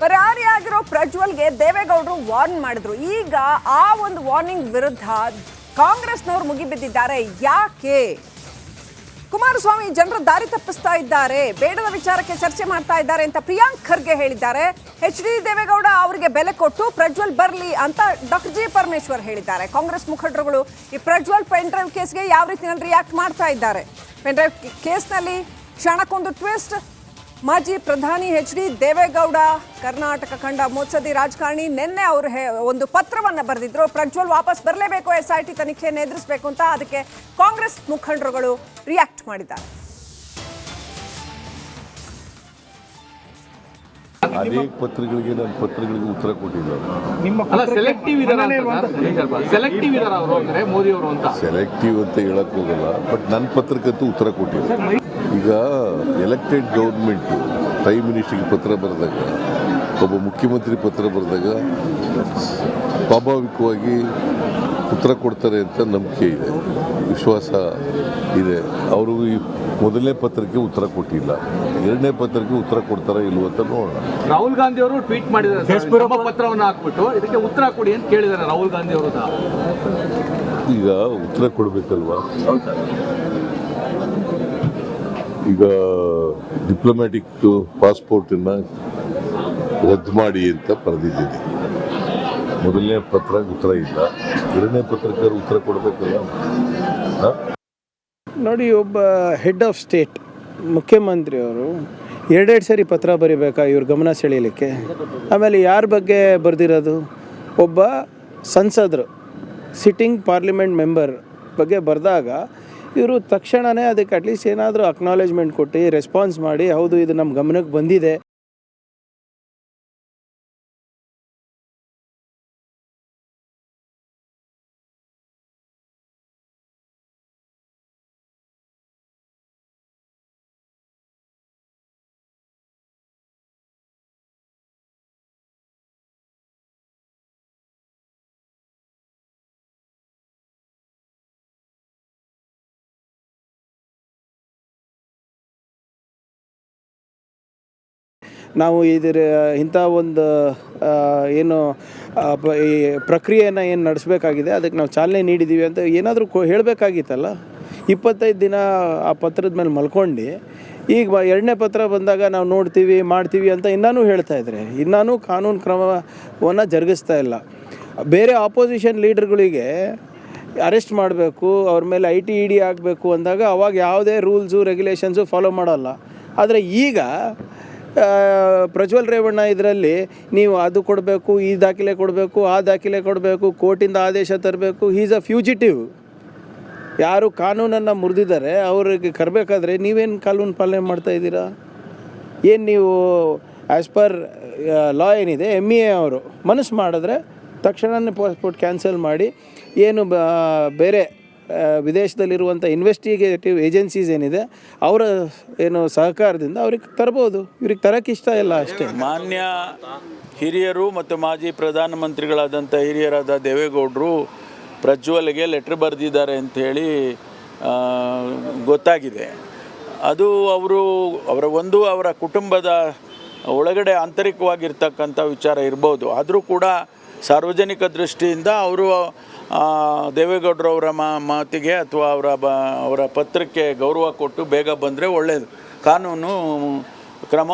ಪರಾರಿಯಾಗಿರೋ ಪ್ರಜ್ವಲ್ಗೆ ದೇವೇಗೌಡರು ವಾರ್ನ್ ಮಾಡಿದ್ರು. ಈಗ ಆ ಒಂದು ವಾರ್ನಿಂಗ್ ವಿರುದ್ಧ ಕಾಂಗ್ರೆಸ್ನವರು ಮುಗಿಬಿದ್ದಿದ್ದಾರೆ. ಯಾಕೆ? ಕುಮಾರಸ್ವಾಮಿ ಜನರ ದಾರಿ ತಪ್ಪಿಸ್ತಾ ಇದ್ದಾರೆ, ಬೇಡದ ವಿಚಾರಕ್ಕೆ ಚರ್ಚೆ ಮಾಡ್ತಾ ಇದ್ದಾರೆ ಅಂತ ಪ್ರಿಯಾಂಕ್ ಖರ್ಗೆ ಹೇಳಿದ್ದಾರೆ. ಎಚ್ ಡಿ ದೇವೇಗೌಡ ಅವರಿಗೆ ಬೆಲೆ ಕೊಟ್ಟು ಪ್ರಜ್ವಲ್ ಬರಲಿ ಅಂತ ಡಾಕ್ಟರ್ ಜಿ ಪರಮೇಶ್ವರ್ ಹೇಳಿದ್ದಾರೆ. ಕಾಂಗ್ರೆಸ್ ಮುಖಂಡರುಗಳು ಈ ಪ್ರಜ್ವಲ್ ಪೆನ್ ಡ್ರೈವ್ ಕೇಸ್ಗೆ ಯಾವ ರೀತಿಯಲ್ಲಿ ರಿಯಾಕ್ಟ್ ಮಾಡ್ತಾ ಇದ್ದಾರೆ? ಪೆನ್ ಡ್ರೈವ್ ಕೇಸ್ನಲ್ಲಿ ಕ್ಷಣಕ್ಕೊಂದು ಟ್ವಿಸ್ಟ್. ಮಾಜಿ ಪ್ರಧಾನಿ ಎಚ್ ಡಿ ದೇವೇಗೌಡ ಕರ್ನಾಟಕ ಕಂಡ ಮುತ್ಸದ್ದಿ ರಾಜಕಾರಣಿ ನಿನ್ನೆ ಅವರು ಒಂದು ಪತ್ರವನ್ನು ಬರೆದಿದ್ರು. ಪ್ರಜ್ವಲ್ ವಾಪಸ್ ಬರಲೇಬೇಕು, SIT ತನಿಖೆಯನ್ನು ಎದುರಿಸಬೇಕು ಅಂತ. ಅದಕ್ಕೆ ಕಾಂಗ್ರೆಸ್ ಮುಖಂಡರುಗಳು ರಿಯಾಕ್ಟ್ ಮಾಡಿದ್ದಾರೆ. ಅನೇಕ ಪತ್ರಗಳಿಗೆ ನನ್ನ ಪತ್ರಗಳಿಗೆ ಉತ್ತರ ಕೊಟ್ಟಿದ್ದಾರೆ. ಸೆಲೆಕ್ಟಿವ್ ಅಂತ ಹೇಳಕ್ ಹೋಗಲ್ಲ, ಬಟ್ ನನ್ನ ಪತ್ರಕ್ಕಂತೂ ಉತ್ತರ ಕೊಟ್ಟಿದ್ದಾರೆ. ಈಗ ಎಲೆಕ್ಟೆಡ್ ಗೌರ್ಮೆಂಟು ಪ್ರೈಮ್ ಮಿನಿಸ್ಟರ್ಗೆ ಪತ್ರ ಬರೆದಾಗ, ಒಬ್ಬ ಮುಖ್ಯಮಂತ್ರಿ ಪತ್ರ ಬರೆದಾಗ ಸ್ವಾಭಾವಿಕವಾಗಿ ಉತ್ತರ ಕೊಡ್ತಾರೆ ಅಂತ ನಂಬಿಕೆ ಇದೆ, ವಿಶ್ವಾಸ ಇದೆ. ಅವರು ಈ ಮೊದಲನೇ ಪತ್ರಕ್ಕೆ ಉತ್ತರ ಕೊಟ್ಟಿಲ್ಲ, ಎರಡನೇ ಪತ್ರಕ್ಕೆ ಉತ್ತರ ಕೊಡ್ತಾರಾ ಇಲ್ವ ಅಂತ ನೋಡೋಣ. ರಾಹುಲ್ ಗಾಂಧಿ ಅವರು ಟ್ವೀಟ್ ಮಾಡಿದ್ದಾರೆ, ಪತ್ರವನ್ನು ಹಾಕ್ಬಿಟ್ಟು ಇದಕ್ಕೆ ಉತ್ತರ ಕೊಡಿ ಅಂತ ಕೇಳಿದ್ದಾರೆ ರಾಹುಲ್ ಗಾಂಧಿ ಅವರು. ಈಗ ಉತ್ತರ ಕೊಡಬೇಕಲ್ವಾ? ಈಗ ಡಿಪ್ಲೊಮ್ಯಾಟಿಕ್ ಪಾಸ್ಪೋರ್ಟನ್ನು ರದ್ದು ಮಾಡಿ ಅಂತ ಬರೆದಿದ್ದೀನಿ. ಮೊದಲನೇ ಪತ್ರ ಉತ್ತರ ಇಲ್ಲ, ಎರಡನೇ ಪತ್ರಕ್ಕೆ ಉತ್ತರ ಕೊಡಬೇಕಲ್ಲ. ನೋಡಿ, ಒಬ್ಬ ಹೆಡ್ ಆಫ್ ಸ್ಟೇಟ್ ಮುಖ್ಯಮಂತ್ರಿಯವರು ಎರಡೆರಡು ಸರಿ ಪತ್ರ ಬರೀಬೇಕಾ ಇವ್ರ ಗಮನ ಸೆಳೀಲಿಕ್ಕೆ? ಆಮೇಲೆ ಯಾರ ಬಗ್ಗೆ ಬರೆದಿರೋದು? ಒಬ್ಬ ಸಂಸದರು, ಸಿಟ್ಟಿಂಗ್ ಪಾರ್ಲಿಮೆಂಟ್ ಮೆಂಬರ್ ಬಗ್ಗೆ ಬರೆದಾಗ ಇವರು ತಕ್ಷಣವೇ ಅದಕ್ಕೆ ಅಟ್ಲೀಸ್ಟ್ ಏನಾದರೂ ಅಕ್ನಾಲೇಜ್ಮೆಂಟ್ ಕೊಟ್ಟು ರೆಸ್ಪಾನ್ಸ್ ಮಾಡಿ, ಹೌದು ಇದು ನಮ್ಮ ಗಮನಕ್ಕೆ ಬಂದಿದೆ. ನಾವು ಇಂಥ ಒಂದು ಏನು ಈ ಪ್ರಕ್ರಿಯೆಯನ್ನು ಏನು ನಡೆಸಬೇಕಾಗಿದೆ ಅದಕ್ಕೆ ನಾವು ಚಾಲನೆ ನೀಡಿದ್ದೀವಿ ಅಂತ ಏನಾದರೂ ಹೇಳಬೇಕಾಗಿತ್ತಲ್ಲ. 25 ದಿನ ಆ ಪತ್ರದ ಮೇಲೆ ಮಲ್ಕೊಂಡು ಈಗ ಎರಡನೇ ಪತ್ರ ಬಂದಾಗ ನಾವು ನೋಡ್ತೀವಿ ಮಾಡ್ತೀವಿ ಅಂತ ಇನ್ನೂ ಹೇಳ್ತಾ ಇದ್ದಾರೆ. ಇನ್ನೂ ಕಾನೂನು ಕ್ರಮವನ್ನು ಜರುಗಿಸ್ತಾ ಇಲ್ಲ. ಬೇರೆ ಆಪೋಸಿಷನ್ ಲೀಡರ್ಗಳಿಗೆ ಅರೆಸ್ಟ್ ಮಾಡಬೇಕು, ಅವ್ರ ಮೇಲೆ IT ED ಆಗಬೇಕು ಅಂದಾಗ ಅವಾಗ ಯಾವುದೇ ರೂಲ್ಸು ರೆಗ್ಯುಲೇಷನ್ಸು ಫಾಲೋ ಮಾಡೋಲ್ಲ. ಆದರೆ ಈಗ ಪ್ರಜ್ವಲ್ ರೇವಣ್ಣ ಇದರಲ್ಲಿ ನೀವು ಅದು ಕೊಡಬೇಕು, ಈ ದಾಖಲೆ ಕೊಡಬೇಕು, ಆ ದಾಖಲೆ ಕೊಡಬೇಕು, ಕೋರ್ಟಿಂದ ಆದೇಶ ತರಬೇಕು. Is a fugitive. ಯಾರು ಕಾನೂನನ್ನು ಮುರಿದಿದ್ದಾರೆ ಅವ್ರಿಗೆ ಕರಬೇಕಾದ್ರೆ ನೀವೇನು ಕಾನೂನು ಪಾಲನೆ ಮಾಡ್ತಾಯಿದ್ದೀರಾ? ಏನು ನೀವು ಆ್ಯಸ್ ಪರ್ ಲಾ ಏನಿದೆ MEA ಅವರು ಮನಸ್ಸು ಮಾಡಿದ್ರೆ ತಕ್ಷಣವೇ ಪಾಸ್ಪೋರ್ಟ್ ಕ್ಯಾನ್ಸಲ್ ಮಾಡಿ, ಏನು ಬೇರೆ ವಿದೇಶದಲ್ಲಿರುವಂಥ ಇನ್ವೆಸ್ಟಿಗೇಟಿವ್ ಏಜೆನ್ಸೀಸ್ ಏನಿದೆ ಅವರ ಏನು ಸಹಕಾರದಿಂದ ಅವ್ರಿಗೆ ತರ್ಬೋದು. ಇವ್ರಿಗೆ ತರಕ್ಕೆ ಇಷ್ಟ ಇಲ್ಲ ಅಷ್ಟೇ. ಮಾನ್ಯ ಹಿರಿಯರು ಮತ್ತು ಮಾಜಿ ಪ್ರಧಾನಮಂತ್ರಿಗಳಾದಂಥ ಹಿರಿಯರಾದ ದೇವೇಗೌಡರು ಪ್ರಜ್ವಲ್ಗೆ ಲೆಟ್ರ್ ಬರೆದಿದ್ದಾರೆ ಅಂಥೇಳಿ ಗೊತ್ತಾಗಿದೆ. ಅದು ಅವರ ಕುಟುಂಬದ ಒಳಗಡೆ ಆಂತರಿಕವಾಗಿರ್ತಕ್ಕಂಥ ವಿಚಾರ ಇರ್ಬೋದು. ಆದರೂ ಕೂಡ ಸಾರ್ವಜನಿಕ ದೃಷ್ಟಿಯಿಂದ ಅವರು ದೇವೇಗೌಡರವರ ಮಾತಿಗೆ ಅಥವಾ ಅವರ ಪತ್ರಕ್ಕೆ ಗೌರವ ಕೊಟ್ಟು ಬೇಗ ಬಂದರೆ ಒಳ್ಳೆಯದು. ಕಾನೂನು ಕ್ರಮ